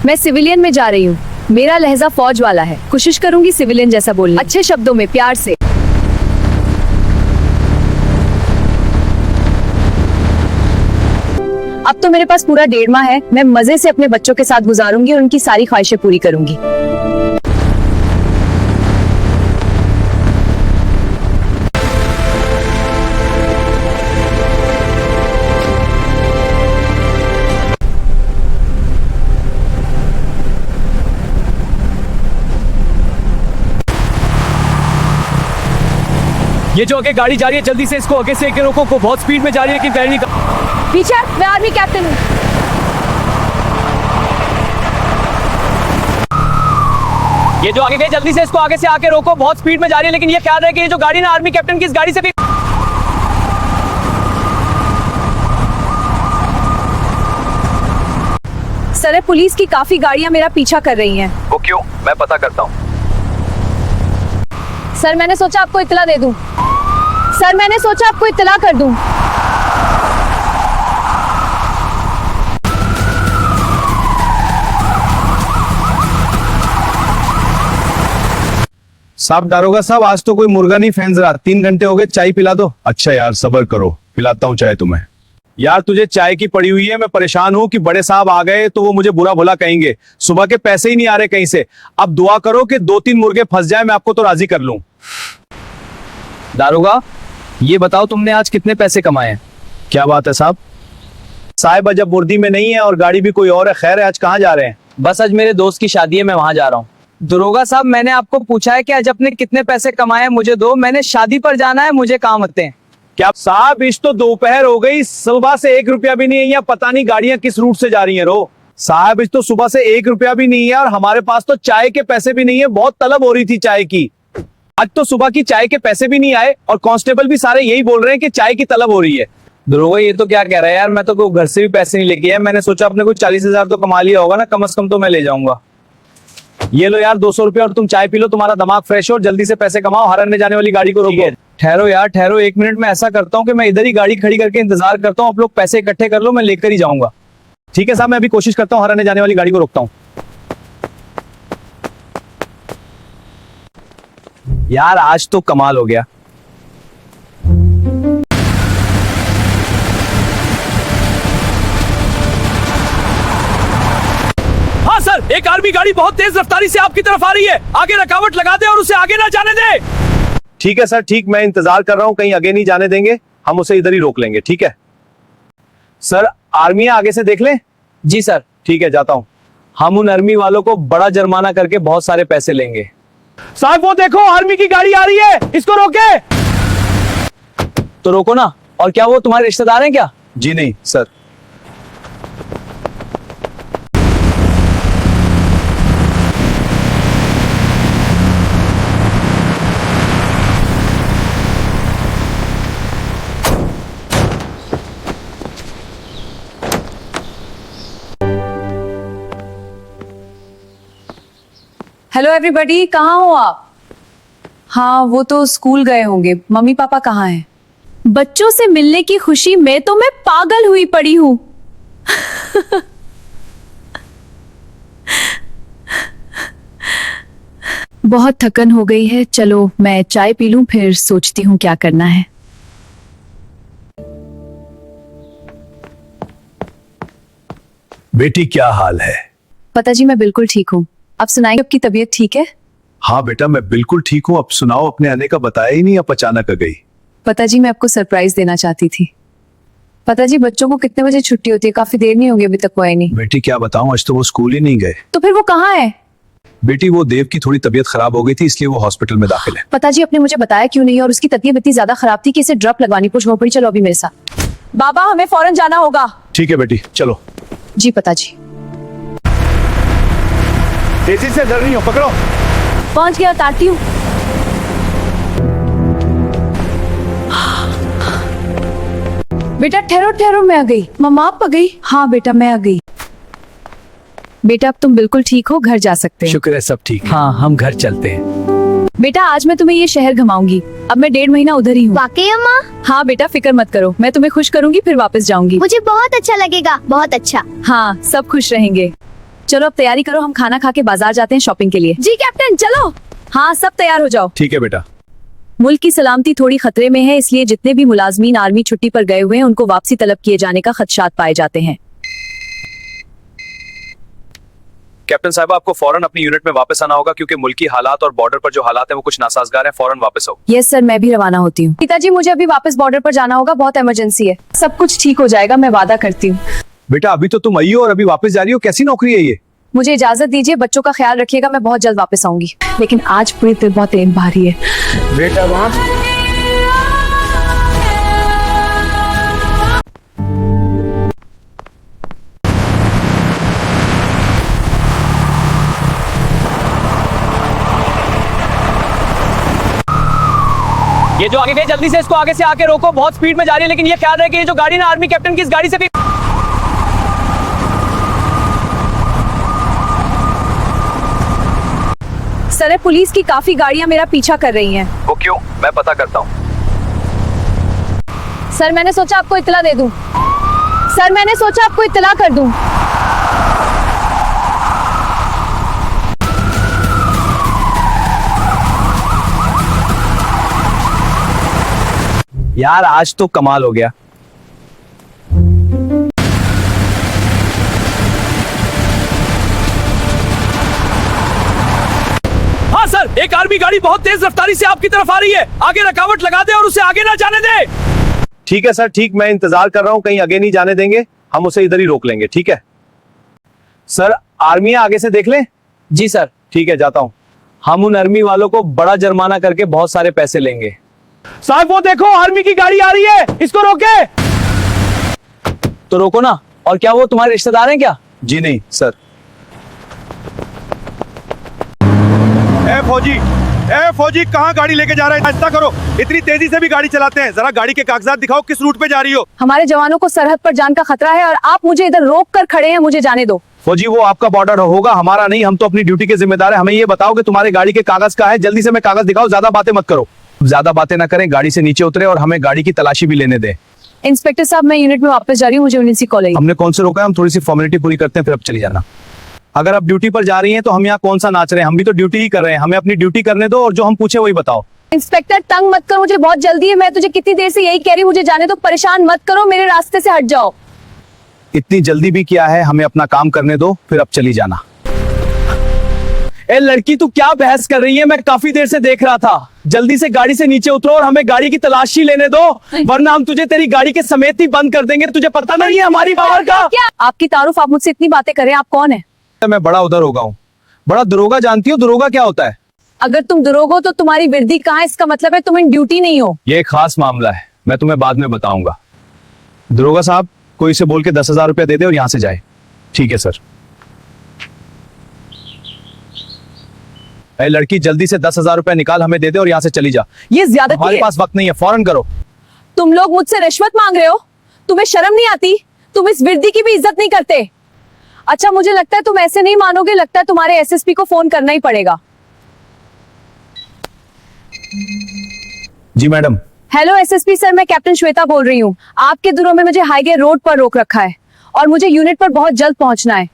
मैं सिविलियन में जा रही हूँ। मेरा लहजा फौज वाला है। कोशिश करूंगी सिविलियन जैसा बोलने, अच्छे शब्दों में, प्यार से। अब तो मेरे पास पूरा 1.5 माह है। मैं मजे से अपने बच्चों के साथ गुजारूंगी और उनकी सारी ख्वाहिशें पूरी करूंगी। ये जो आगे गाड़ी जा रही है, जल्दी से इसको आगे से एक रोको। को बहुत स्पीड में जा रही है कि पैर नहीं। पीछे, मैं आर्मी कैप्टन हूँ। ये जो आगे गई, जल्दी से इसको आगे से आके रोको। बहुत स्पीड में जा रही है, लेकिन ये ख्याल रहे कि ये जो गाड़ी ना आर्मी कैप्टन की, इस गाड़ी से भी। सर, पुलिस की काफी गाड़ियां मेरा पीछा कर रही हैं। वो क्यों? मैं पता करता हूँ। सर, मैंने सोचा आपको इत्तला दे दूं। सर, मैंने सोचा आपको इत्तला कर दूं। साहब, दारोगा साहब, आज तो कोई मुर्गा नहीं फेंस रहा। 3 घंटे हो गए, चाय पिला दो। अच्छा यार, सब्र करो, पिलाता हूँ चाय तुम्हें। यार, तुझे चाय की पड़ी हुई है। मैं परेशान हूँ कि बड़े साहब आ गए तो वो मुझे बुरा भला कहेंगे। सुबह के पैसे ही नहीं आ रहे कहीं से। अब दुआ करो कि 2-3 मुर्गे फंस जाए, मैं आपको तो राजी कर लूं। दारोगा, ये बताओ तुमने आज कितने पैसे कमाए हैं? क्या बात है साहब? साहिब जब मुर्दी में नहीं है और गाड़ी भी कोई और है। खैर है, आज कहाँ जा रहे हैं? बस आज मेरे दोस्त की शादी है, मैं वहां जा रहा हूँ। दरोगा साहब, मैंने आपको पूछा है कि आज अपने कितने पैसे कमाए हैं मुझे दो। मैंने शादी पर जाना है, मुझे काम आते हैं। क्या साहब, इस तो दोपहर हो गई, सुबह से 1 रुपया भी नहीं है। या पता नहीं गाड़ियां किस रूट से जा रही हैं। रो साहब, इस तो सुबह से 1 रुपया भी नहीं है और हमारे पास तो चाय के पैसे भी नहीं है। बहुत तलब हो रही थी चाय की। आज तो सुबह की चाय के पैसे भी नहीं आए और कांस्टेबल भी सारे यही बोल रहे हैं कि चाय की तलब हो रही है। दरोगा, ये तो क्या कह रहा है यार? मैं तो घर से भी पैसे नहीं लेके आया। मैंने सोचा अपने को 40,000 तो कमा लिया होगा ना, कम से कम तो मैं ले जाऊंगा। ये लो यार 200 रुपया और तुम चाय पी लो। तुम्हारा दिमाग फ्रेश हो, जल्दी से पैसे कमाओ। हरन में जाने वाली गाड़ी को रोको। ठहरो यार, ठहरो 1 मिनट में। ऐसा करता हूँ कि मैं इधर ही गाड़ी खड़ी करके इंतजार करता हूँ। आप लोग पैसे इकट्ठे कर लो, मैं लेकर ही जाऊंगा। ठीक है साहब, मैं अभी कोशिश करता हूँ। हरन में जाने वाली गाड़ी को रोकता हूँ। यार, आज तो कमाल हो गया। हाँ सर, एक आर्मी गाड़ी बहुत तेज रफ्तारी से आपकी तरफ आ रही है। आगे रुकावट लगा दे और उसे आगे ना जाने दे। ठीक है सर, ठीक। मैं इंतजार कर रहा हूँ, कहीं आगे नहीं जाने देंगे। हम उसे इधर ही रोक लेंगे। ठीक है सर। आर्मी आगे से देख लें। जी सर। ठीक है, जाता हूँ। हम उन आर्मी वालों को बड़ा जुर्माना करके बहुत सारे पैसे लेंगे। साहब, वो देखो आर्मी की गाड़ी आ रही है, इसको रोके। तो रोको ना। और क्या वो तुम्हारे रिश्तेदार हैं क्या? जी नहीं सर। हेलो एवरीबॉडी, कहाँ हो आप? हाँ, वो तो स्कूल गए होंगे। मम्मी पापा कहाँ हैं? बच्चों से मिलने की खुशी में तो मैं पागल हुई पड़ी हूँ। बहुत थकन हो गई है। चलो मैं चाय पी लूं, फिर सोचती हूँ क्या करना है। बेटी, क्या हाल है? पता जी, मैं बिल्कुल ठीक हूँ। आप सुनाइए, आपकी तबीयत ठीक है? हाँ बेटा, मैं बिल्कुल ठीक हूँ। अब सुनाओ, अपने आने का बताया ही नहीं, अब अचानक आ गई। पता जी, मैं आपको सरप्राइज देना चाहती थी। पता जी, बच्चों को कितने बजे छुट्टी होती है? काफी देर नहीं होगी, अभी तक वो आए नहीं। बेटी क्या बताऊं, आज तो वो स्कूल ही नहीं गए। तो फिर वो कहाँ है? बेटी, वो देव की थोड़ी तबीयत खराब हो गई थी, इसलिए वो हॉस्पिटल में दाखिल है। पता जी, आपने मुझे बताया क्यों नहीं? और उसकी तबीयत इतनी ज्यादा खराब थी कि इसे ड्रॉप लगवानी पड़ी। चलो अभी मेरे साथ। बाबा, हमें फौरन जाना होगा। ठीक है बेटी, चलो। जी पता जी। तेजी से, डर रही हो, पकड़ो। पहुंच गया, उतारती हूँ। बेटा ठहरो ठहरो, मैं आ गई। मम्मा आप आ गई? हाँ बेटा, मैं आ गई। बेटा अब तुम बिल्कुल ठीक हो, घर जा सकते हैं। शुक्र है, सब ठीक है। हाँ, हम घर चलते हैं। बेटा आज मैं तुम्हें ये शहर घुमाऊंगी। अब मैं 1.5 महीना उधर ही हूँ। वाकई अम्मा? हाँ बेटा, फिक्र मत करो, मैं तुम्हें खुश करूंगी, फिर वापस जाऊंगी। मुझे बहुत अच्छा लगेगा, बहुत अच्छा। हाँ, सब खुश रहेंगे। चलो अब तैयारी करो, हम खाना खा के बाजार जाते हैं शॉपिंग के लिए। जी कैप्टन चलो। हाँ सब तैयार हो जाओ। ठीक है बेटा। मुल्क की सलामती थोड़ी खतरे में है, इसलिए जितने भी मुलाजमीन आर्मी छुट्टी पर गए हुए हैं उनको वापसी तलब किए जाने का खदशात पाए जाते हैं। कैप्टन साहब आपको फौरन अपनी यूनिट में वापस आना होगा क्योंकि मुल्की हालात और बॉर्डर पर जो हालात हैं वो कुछ नासाजगार हैं। फौरन वापस आओ। यस सर, मैं भी रवाना होती हूँ। पिताजी मुझे अभी वापस बॉर्डर पर जाना होगा, बहुत इमरजेंसी है। सब कुछ ठीक हो जाएगा, मैं वादा करती हूँ। बेटा अभी तो तुम आई हो और अभी वापस जा रही हो, कैसी नौकरी है ये? मुझे इजाजत दीजिए, बच्चों का ख्याल रखिएगा, मैं बहुत जल्द वापस आऊंगी। लेकिन आज पूरी दिल बहुत भारी है। बेटा वहाँ ये जो आगे गए जल्दी से इसको आगे से आके रोको, बहुत स्पीड में जा रही है, लेकिन ये ख्याल रहे कि ये जो गाड़ी ना आर्मी कैप्टन की इस गाड़ी से भी। सर पुलिस की काफी गाड़ियां मेरा पीछा कर रही हैं। वो क्यों? मैं पता करता हूँ। सर मैंने सोचा आपको इत्तला दे दूं। सर मैंने सोचा आपको इत्तला कर दूं। यार आज तो कमाल हो गया। हाँ सर, एक आर्मी गाड़ी बहुत तेज रफ्तारी से आपकी तरफ आ रही है, आगे रुकावट लगा दे और उसे आगे ना जाने दे। ठीक है सर, ठीक, मैं इंतजार कर रहा हूँ, कहीं आगे नहीं जाने देंगे, हम उसे इधर ही रोक लेंगे। ठीक है सर, आर्मी आगे से देख लें। जी सर। ठीक है, जाता हूँ। हम उन आर्मी वालों को बड़ा जुर्माना करके बहुत सारे पैसे लेंगे। साहब वो देखो, आर्मी की गाड़ी आ रही है, इसको रोके। तो रोको ना। और क्या वो तुम्हारे रिश्तेदार हैं क्या? जी नहीं सर। ए फौजी कहाँ गाड़ी लेके जा रहे हैं? ऐसा करो, इतनी तेजी से भी गाड़ी चलाते हैं, जरा गाड़ी के कागजात दिखाओ, किस रूट पे जा रही हो? हमारे जवानों को सरहद पर जान का खतरा है और आप मुझे इधर रोक कर खड़े हैं, मुझे जाने दो। फौजी वो आपका बॉर्डर होगा, हमारा नहीं, हम तो अपनी ड्यूटी के जिम्मेदार है। हमें ये बताओ कि तुम्हारे गाड़ी के कागज का है, जल्दी से मैं कागज दिखाओ, ज्यादा बातें मत करो। ज्यादा बातें ना करें, गाड़ी से नीचे उतरे और हमें गाड़ी की तलाशी भी लेने दें। इंस्पेक्टर साहब मैं यूनिट में वापस जा रही हूँ, मुझे यूनिट कॉल आई। हमने कौन से रोका है? हम थोड़ी सी फॉर्मेलिटी पूरी करते हैं, फिर अब चली जाना। अगर आप ड्यूटी पर जा रही हैं तो हम यहाँ कौन सा नाच रहे हैं? हम भी तो ड्यूटी ही कर रहे हैं, हमें अपनी ड्यूटी करने दो और जो हम पूछे वही बताओ। इंस्पेक्टर तंग मत करो, मुझे बहुत जल्दी है, मैं तुझे कितनी देर से यही कह रही हूँ, मुझे जाने दो, परेशान मत करो, मेरे रास्ते से हट जाओ। इतनी जल्दी भी क्या है, हमें अपना काम करने दो, फिर अब चली जाना। ए लड़की तू क्या बहस कर रही है? मैं काफी देर से देख रहा था। जल्दी से गाड़ी से नीचे उतरो और हमें गाड़ी की तलाशी लेने दो, वरना हम तुझे तेरी गाड़ी के समेत ही बंद कर देंगे। तुझे पता नहीं है हमारी पावर का? क्या आपकी तारुफ, आप मुझसे इतनी बातें करें, आप कौन है? मैं बड़ा उधर होगा हूँ। बड़ा दरोगा जानती हो दरोगा क्या होता है? अगर तुम दरोगा हो तो तुम्हारी वर्दी कहाँ है? इसका मतलब है तुम इन ड्यूटी नहीं हो। ये एक खास मामला है, मैं तुम्हें बाद में बताऊंगा। दरोगा साहब कोई से बोल के 10,000 रुपया दे दे और यहाँ से जाए। ठीक है सर। लड़की जल्दी से 10,000 रुपया निकाल, हमें दे दे और यहाँ से चली जा। ये ज्यादा हमारे पास वक्त नहीं है, फौरन करो। तुम लोग मुझसे रिश्वत मांग रहे हो? तुम्हें शर्म नहीं आती? तुम इस वर्दी की भी इज्जत नहीं करते। अच्छा मुझे लगता है तुम ऐसे नहीं मानोगे, लगता है तुम्हारे एसएसपी को फोन करना ही पड़ेगा। जी मैडम। हेलो एसएसपी सर, मैं कैप्टन श्वेता बोल रही हूँ। आपके दिनों में मुझे हाईवे रोड पर रोक रखा है और मुझे यूनिट पर बहुत जल्द पहुंचना है।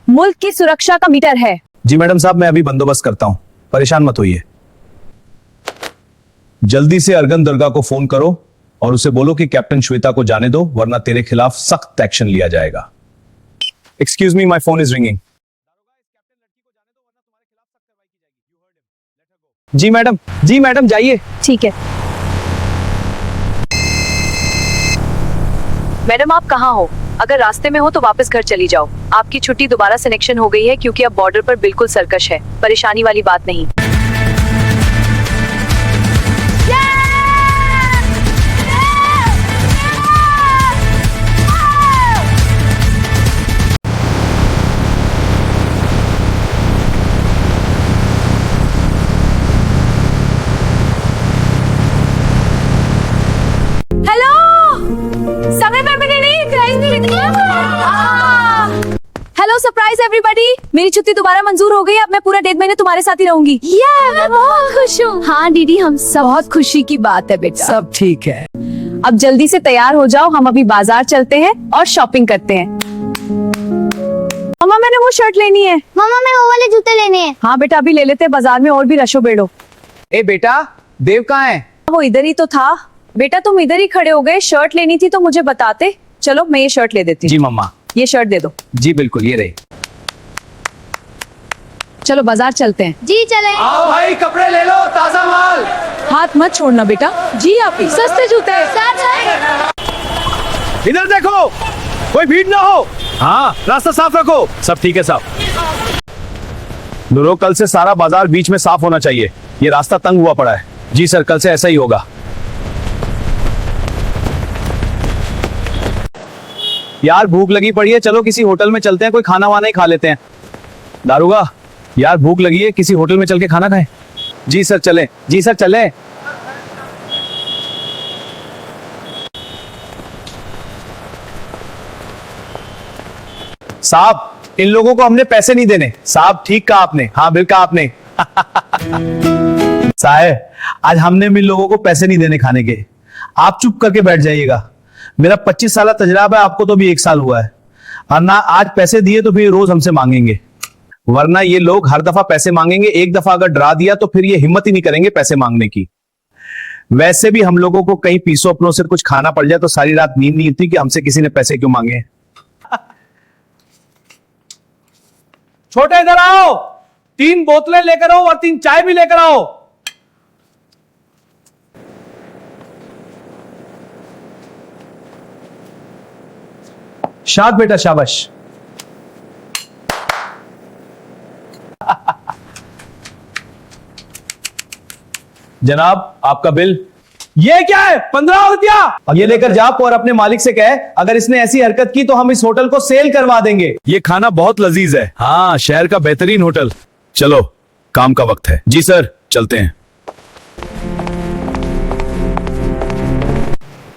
मुल्क की सुरक्षा का मीटर है। जी मैडम साहब, मैं अभी बंदोबस्त करता हूँ, परेशान मत होइए। जल्दी से अर्गन दरगाह को फोन करो और उसे बोलो कि कैप्टन श्वेता को जाने दो, वरना तेरे खिलाफ सख्त एक्शन लिया जाएगा। Excuse me, my phone is ringing. जी मैडम जाइए। ठीक है। मैडम आप कहाँ हो? अगर रास्ते में हो तो वापस घर चली जाओ। आपकी छुट्टी दोबारा सिलेक्शन हो गई है क्योंकि अब बॉर्डर पर बिल्कुल सर्कस है। परेशानी वाली बात नहीं। हेलो सरप्राइज एवरीबॉडी, मेरी छुट्टी दोबारा मंजूर हो गई। अब मैं पूरा 1.5 महीने तुम्हारे साथ ही रहूंगी। मैं बहुत खुश हूँ। हाँ दीदी, हम सब बहुत खुशी की बात है बेटा। सब ठीक है। अब जल्दी से तैयार हो जाओ, हम अभी बाजार चलते हैं और शॉपिंग करते हैं। मम्मा मैंने वो शर्ट लेनी है। मम्मा मैं वो वाले जूते लेने हैं। हाँ बेटा अभी ले लेते हैं, बाजार में और भी रशो बेड़ो। ए बेटा, देव कहाँ है? वो इधर ही तो था। बेटा तुम इधर ही खड़े हो गए, शर्ट लेनी थी तो मुझे बताते। चलो मैं ये शर्ट ले देती हूँ। जी मम्मा। ये शर्ट दे दो। जी बिल्कुल, ये रही। चलो बाजार चलते हैं। जी चले। आओ भाई, कपड़े ले लो, ताजा माल। हाथ मत छोड़ना बेटा। जी आप ही सस्ते जूते हैं। इधर देखो, कोई भीड़ ना हो। हाँ, रास्ता साफ रखो। सब ठीक है साहब। नूरो, कल से सारा बाजार बीच में साफ होना चाहिए। ये रास्ता तंग हुआ पड़ा है। जी सर, कल से ऐसा ही होगा। यार भूख लगी पड़ी है, चलो किसी होटल में चलते हैं, कोई खाना वाना ही खा लेते हैं। दारुगा, यार भूख लगी है, किसी होटल में चल के खाना खाएं। जी सर चलें। जी सर चलें। साहब, इन लोगों को हमने पैसे नहीं देने। साहब ठीक कहा आपने। हाँ बिल कहा आपने। साहब, आज हमने इन लोगों को पैसे नहीं देने खाने के। आप चुप करके बैठ जाइएगा। मेरा 25 साल तजुर्बा है, आपको तो भी 1 साल हुआ है। और ना आज पैसे दिए तो फिर रोज हमसे मांगेंगे, वरना ये लोग हर दफा पैसे मांगेंगे। एक दफा अगर डरा दिया तो फिर ये हिम्मत ही नहीं करेंगे पैसे मांगने की। वैसे भी हम लोगों को कहीं पीसों अपनों से कुछ खाना पड़ जाए तो सारी रात नींद नहीं होती कि हमसे किसी ने पैसे क्यों मांगे। छोटे इधर आओ, 3 बोतलें लेकर आओ और 3 चाय भी लेकर आओ। शाबाश बेटा शाबाश। जनाब आपका बिल। ये क्या है? 15 रुपया। ये लेकर जाओ और अपने मालिक से कहे अगर इसने ऐसी हरकत की तो हम इस होटल को सेल करवा देंगे। ये खाना बहुत लजीज है। हाँ, शहर का बेहतरीन होटल। चलो काम का वक्त है। जी सर चलते हैं।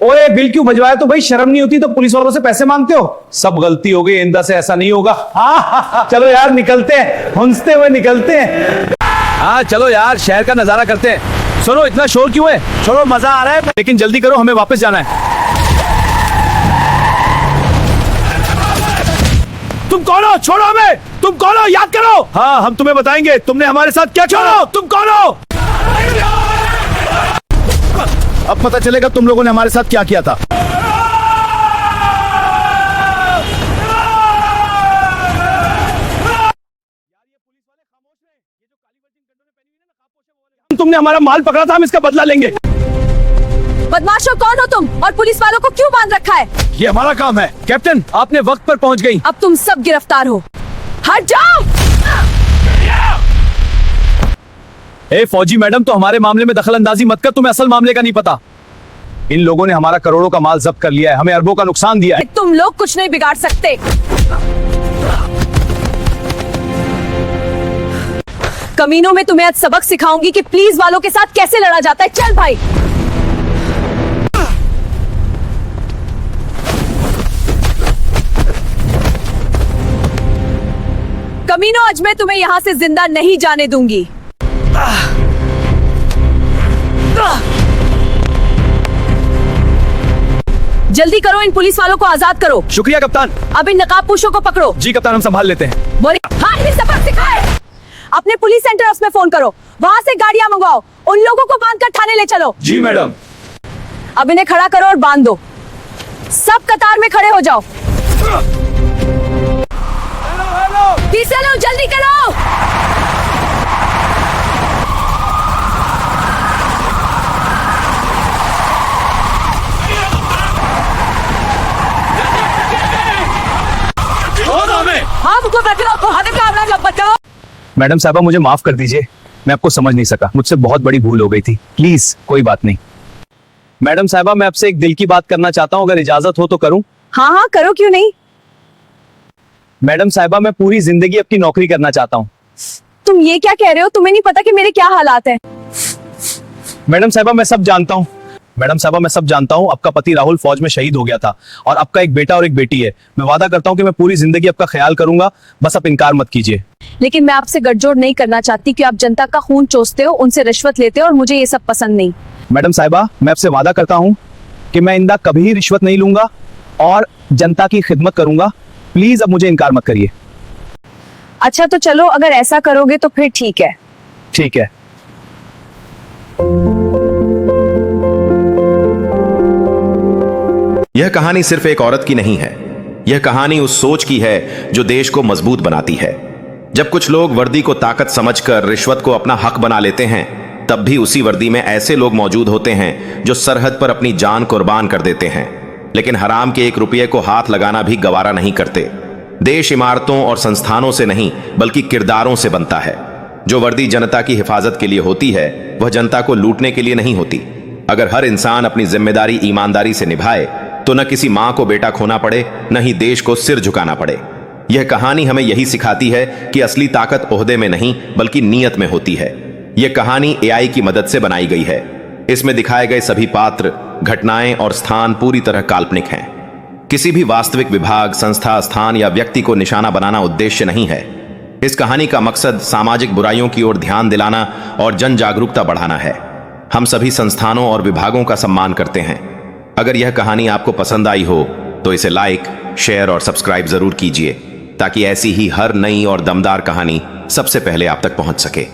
ओए बिल क्यों भजवाया? तो भाई शर्म नहीं होती तो पुलिस वालों से पैसे मांगते हो? सब गलती हो गई, इंदा से ऐसा नहीं होगा। हाँ, चलो यार निकलते हैं, हंसते हुए निकलते हैं। हाँ चलो यार, शहर का नजारा करते हैं। सुनो इतना शोर क्यों है? छोड़ो, मजा आ रहा है, लेकिन जल्दी करो, हमें वापस जाना है। तुम कौन हो? छोड़ो हमें। तुम कौन हो? याद करो। हाँ हम तुम्हें बताएंगे तुमने हमारे साथ क्या। छोड़ो, तुम कौन हो? अब पता चलेगा तुम लोगों ने हमारे साथ क्या किया था। तुमने हमारा माल पकड़ा था, हम इसका बदला लेंगे। बदमाशों कौन हो तुम और पुलिस वालों को क्यों बांध रखा है? ये हमारा काम है। कैप्टन आपने वक्त पर पहुंच गई। अब तुम सब गिरफ्तार हो। हट जाओ। ए फौजी मैडम, तो हमारे मामले में दखल अंदाजी मत कर, तुम्हें असल मामले का नहीं पता। इन लोगों ने हमारा करोड़ों का माल जब्त कर लिया है, हमें अरबों का नुकसान दिया है। तुम लोग कुछ नहीं बिगाड़ सकते। कमीनों में तुम्हें आज सबक सिखाऊंगी कि पुलिस वालों के साथ कैसे लड़ा जाता है। चल भाई। कमीनों, आज मैं तुम्हें यहां से जिंदा नहीं जाने दूंगी। जल्दी करो, इन पुलिस वालों को आजाद करो। शुक्रिया कप्तान। अब इन नकाबपोशों को पकड़ो। जी कप्तान, हम संभाल लेते हैं। बोले हाँ, इन्हें सबक सिखाए। अपने पुलिस सेंटर हाउस में फोन करो, वहां से गाड़ियां मंगवाओ, उन लोगों को बांधकर थाने ले चलो। जी मैडम। अब इन्हें खड़ा करो और बांध दो। सब कतार में खड़े हो जाओ। पीछे लो, जल्दी करो। हाँ, मैडम साहबा मुझे माफ कर दीजिए, मैं आपको समझ नहीं सका, मुझसे बहुत बड़ी भूल हो गई थी। प्लीज कोई बात नहीं। मैडम साहबा मैं आपसे एक दिल की बात करना चाहता हूँ, अगर इजाजत हो तो करूं? हाँ हाँ करो, क्यों नहीं। मैडम साहबा मैं पूरी जिंदगी आपकी नौकरी करना चाहता हूँ। तुम ये क्या कह रहे हो? तुम्हें नहीं पता कि मेरे क्या हालात हैं? मैडम साहबा मैं सब जानता हूँ। मैडम साहबा मैं सब जानता हूँ, आपका पति राहुल फौज में शहीद हो गया था और आपका एक बेटा और एक बेटी है। मैं वादा करता हूँ कि मैं पूरी जिंदगी आपका ख्याल करूंगा, बस आप इनकार मत कीजिए। लेकिन मैं आपसे गठजोड़ नहीं करना चाहती कि आप जनता का खून चूसते हो, उनसे रिश्वत लेते हो और मुझे ये सब पसंद नहीं। मैडम साहिबा मैं आपसे वादा करता हूँ कि मैं इंदा कभी रिश्वत नहीं लूंगा और जनता की खिदमत करूंगा। प्लीज अब मुझे इनकार मत करिए। अच्छा तो चलो, अगर ऐसा करोगे तो फिर ठीक है। ठीक है। यह कहानी सिर्फ एक औरत की नहीं है। यह कहानी उस सोच की है जो देश को मजबूत बनाती है। जब कुछ लोग वर्दी को ताकत समझकर रिश्वत को अपना हक बना लेते हैं, तब भी उसी वर्दी में ऐसे लोग मौजूद होते हैं जो सरहद पर अपनी जान कुर्बान कर देते हैं, लेकिन हराम के 1 रुपये को हाथ लगाना भी गवारा नहीं करते। देश इमारतों और संस्थानों से नहीं बल्कि किरदारों से बनता है। जो वर्दी जनता की हिफाजत के लिए होती है, वह जनता को लूटने के लिए नहीं होती। अगर हर इंसान अपनी जिम्मेदारी ईमानदारी से निभाए तो न किसी मां को बेटा खोना पड़े, न ही देश को सिर झुकाना पड़े। यह कहानी हमें यही सिखाती है कि असली ताकत ओहदे में नहीं बल्कि नीयत में होती है। यह कहानी AI की मदद से बनाई गई है। इसमें दिखाए गए सभी पात्र, घटनाएं और स्थान पूरी तरह काल्पनिक हैं। किसी भी वास्तविक विभाग, संस्था, स्थान या व्यक्ति को निशाना बनाना उद्देश्य नहीं है। इस कहानी का मकसद सामाजिक बुराइयों की ओर ध्यान दिलाना और जन जागरूकता बढ़ाना है। हम सभी संस्थानों और विभागों का सम्मान करते हैं। अगर यह कहानी आपको पसंद आई हो तो इसे लाइक, शेयर और सब्सक्राइब जरूर कीजिए, ताकि ऐसी ही हर नई और दमदार कहानी सबसे पहले आप तक पहुंच सके।